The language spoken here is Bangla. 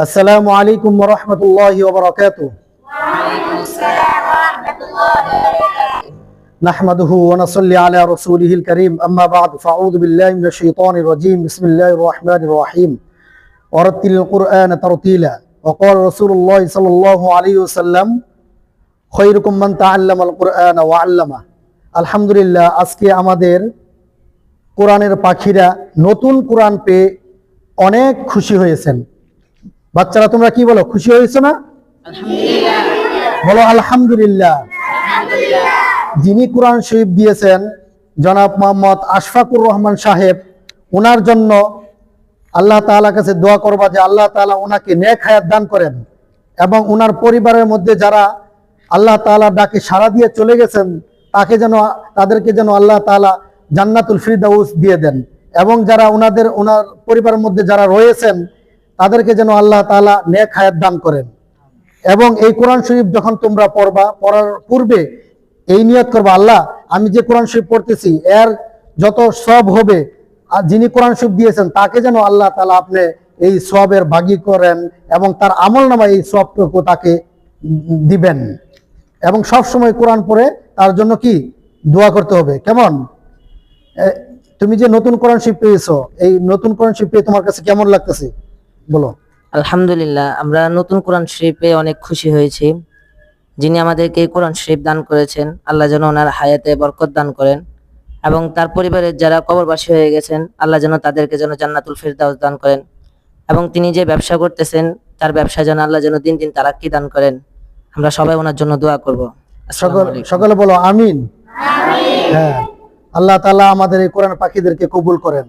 আসসালামু আলাইকুম ওয়া রাহমাতুল্লাহি ওয়া বারাকাতুহু। নাহমাদুহু ওয়া নুসাল্লি আলা রাসূলিহিল কারীম, আম্মা বা'দ, ফাআউযু বিল্লাহি মিনাশ শাইতানির রাজীম। বিসমিল্লাহির রাহমানির রাহিম। ওয়ারাত্তিলিল কুরআনা তারতিলা। ওয়া ক্বালা রাসূলুল্লাহ সাল্লাল্লাহু আলাইহি ওয়াসাল্লাম, খায়রুকুম মান তাআল্লামাল কুরআনা ওয়া 'আল্লামা। আলহামদুলিল্লাহ, আজকে আমাদের কোরআনের পাখিরা নতুন কোরআন পেয়ে অনেক খুশি হয়েছেন। বাচ্চারা তোমরা কি বলো, খুশি হয়েছে না? বলো আলহামদুলিল্লাহ। যিনি কোরআন শরীফ দিয়েছেন জনাব মোহাম্মদ আশফাকুর রহমান সাহেব, ওনার জন্য আল্লাহ তাআলার কাছে দোয়া করবা যে আল্লাহ তাআলা ওনাকে নেক হায়াত দান করেন এবং ওনার পরিবারের মধ্যে যারা আল্লাহ তাআলার ডাকে সাড়া দিয়ে চলে গেছেন তাদেরকে যেন আল্লাহ তাআলা জান্নাতুল ফিরদাউস দিয়ে দেন, এবং যারা ওনার পরিবারের মধ্যে যারা রয়েছেন তাদেরকে যেন আল্লাহ তাআলা নেক হায়াত দান করেন। এবং এই কোরআন শরীফ যখন তোমরা পড়ার পূর্বে এই নিয়ত করবা, আল্লাহ আমি যে কোরআন শরীফ পড়তেছি এর যত সওয়াব হবে আর যিনি কোরআন শরীফ দিয়েছেন তাকে যেন আল্লাহ তাআলা আপনি এই সওয়াবের ভাগী করেন এবং তার আমলনামায় এই সওয়াবটুকু তাকে দিবেন। এবং সব সময় কোরআন পড়ে তার জন্য কি দোয়া করতে হবে। কেমন? তুমি যে নতুন কোরআন শরীফ পেয়েছো, এই নতুন কোরআন শরীফ পেয়ে তোমার কাছে কেমন লাগতেছে বলো? আলহামদুলিল্লাহ, আমরা নতুন কোরআন শরীফে অনেক খুশি হয়েছি। যিনি আমাদেরকে এই কোরআন শরীফ দান করেছেন, আল্লাহ যেন ওনার হায়াতে বরকত দান করেন এবং তার পরিবারের যারা কবরবাসী হয়ে গেছেন আল্লাহ যেন তাদেরকে যেন জান্নাতুল ফিরদাউস দান করেন, এবং তিনি যে ব্যবসা করতেছেন তার ব্যবসা যেন আল্লাহ যেন দিন দিন তারাক্কি দান করেন। আমরা সবাই ওনার জন্য দোয়া করব। সকলে বলো আমিন। হ্যাঁ, আল্লাহ তাআলা আমাদের এই কোরআন পাখিদেরকে কবুল করেন।